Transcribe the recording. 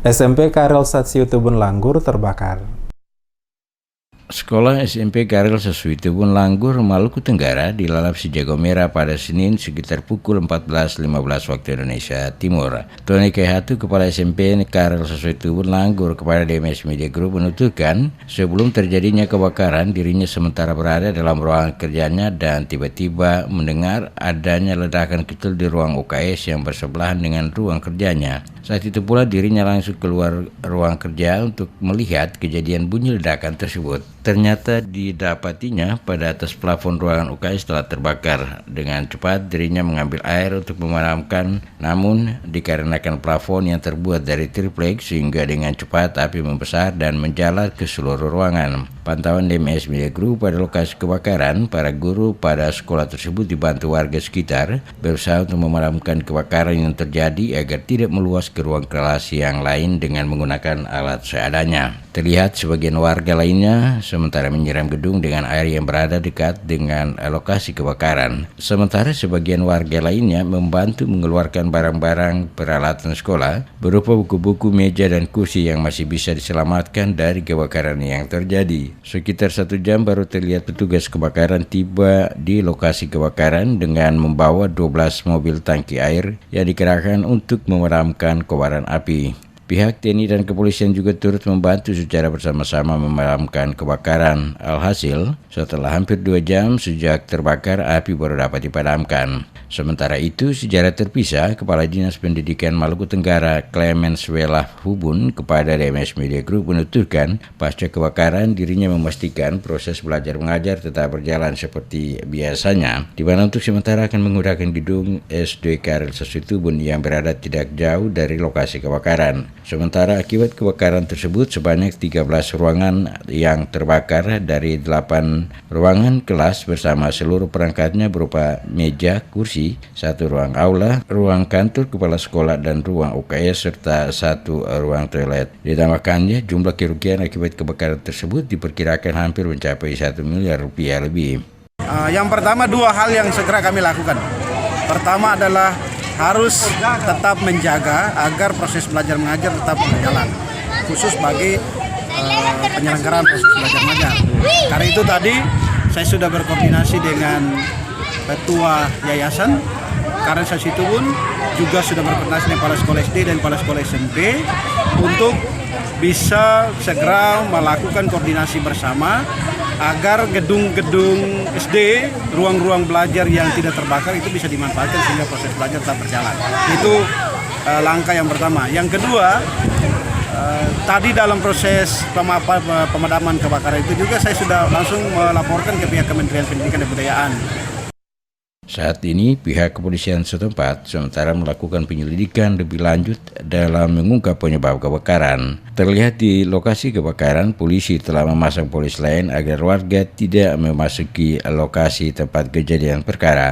SMP Karel Satsiu Tubun Langgur terbakar. Sekolah SMP Karel Satsiu Tubun Langgur, Maluku Tenggara dilalap si jago merah pada Senin sekitar pukul 14.15 waktu Indonesia Timur. Tony Kehatu, Kepala SMP Karel Satsiu Tubun Langgur, kepada DMS Media Group menuturkan sebelum terjadinya kebakaran dirinya sementara berada dalam ruangan kerjanya dan tiba-tiba mendengar adanya ledakan kecil di ruang UKS yang bersebelahan dengan ruang kerjanya. Saat itu pula dirinya langsung keluar ruang kerja untuk melihat kejadian bunyi ledakan tersebut. Ternyata didapatinya pada atas plafon ruangan UKS telah terbakar. Dengan cepat dirinya mengambil air untuk memadamkan, namun dikarenakan plafon yang terbuat dari triplek sehingga dengan cepat api membesar dan menjalar ke seluruh ruangan. Pantauan DMS Media Group pada lokasi kebakaran, para guru pada sekolah tersebut dibantu warga sekitar berusaha untuk memadamkan kebakaran yang terjadi agar tidak meluas ke ruang kelas yang lain dengan menggunakan alat seadanya. Terlihat sebagian warga lainnya sementara menyiram gedung dengan air yang berada dekat dengan lokasi kebakaran. Sementara sebagian warga lainnya membantu mengeluarkan barang-barang peralatan sekolah berupa buku-buku, meja, dan kursi yang masih bisa diselamatkan dari kebakaran yang terjadi. Sekitar 1 jam baru terlihat petugas kebakaran tiba di lokasi kebakaran dengan membawa 12 mobil tangki air yang dikerahkan untuk memadamkan kobaran api. Pihak TNI dan kepolisian juga turut membantu secara bersama-sama memadamkan kebakaran. Alhasil, setelah hampir 2 jam sejak terbakar, api baru dapat dipadamkan. Sementara itu, secara terpisah, Kepala Dinas Pendidikan Maluku Tenggara Clemens Welah Hubun kepada DMS Media Group menuturkan pasca kebakaran dirinya memastikan proses belajar mengajar tetap berjalan seperti biasanya, di mana untuk sementara akan menggunakan gedung SD Karel Satsiu Tubun yang berada tidak jauh dari lokasi kebakaran. Sementara akibat kebakaran tersebut sebanyak 13 ruangan yang terbakar dari 8 ruangan kelas bersama seluruh perangkatnya berupa meja, kursi, 1 ruang aula, ruang kantor kepala sekolah dan ruang UKS serta 1 ruang toilet. Ditambahkannya jumlah kerugian akibat kebakaran tersebut diperkirakan hampir mencapai 1 miliar rupiah lebih. Yang pertama 2 hal yang segera kami lakukan. Pertama adalah harus tetap menjaga agar proses belajar mengajar tetap berjalan, khusus bagi penyelenggaraan proses belajar mengajar. Karena itu tadi saya sudah berkoordinasi dengan Ketua Yayasan Karel Satsiu Tubun, juga sudah berkoordinasi dengan kepala sekolah SD dan kepala sekolah SMP untuk bisa segera melakukan koordinasi bersama agar gedung-gedung SD, ruang-ruang belajar yang tidak terbakar itu bisa dimanfaatkan sehingga proses belajar tetap berjalan. Itu langkah yang pertama. Yang kedua, tadi dalam proses pemadaman kebakaran itu juga saya sudah langsung melaporkan ke pihak Kementerian Pendidikan dan Kebudayaan. Saat ini pihak kepolisian setempat sementara melakukan penyelidikan lebih lanjut dalam mengungkap penyebab kebakaran. Terlihat di lokasi kebakaran, polisi telah memasang polis lain agar warga tidak memasuki lokasi tempat kejadian perkara.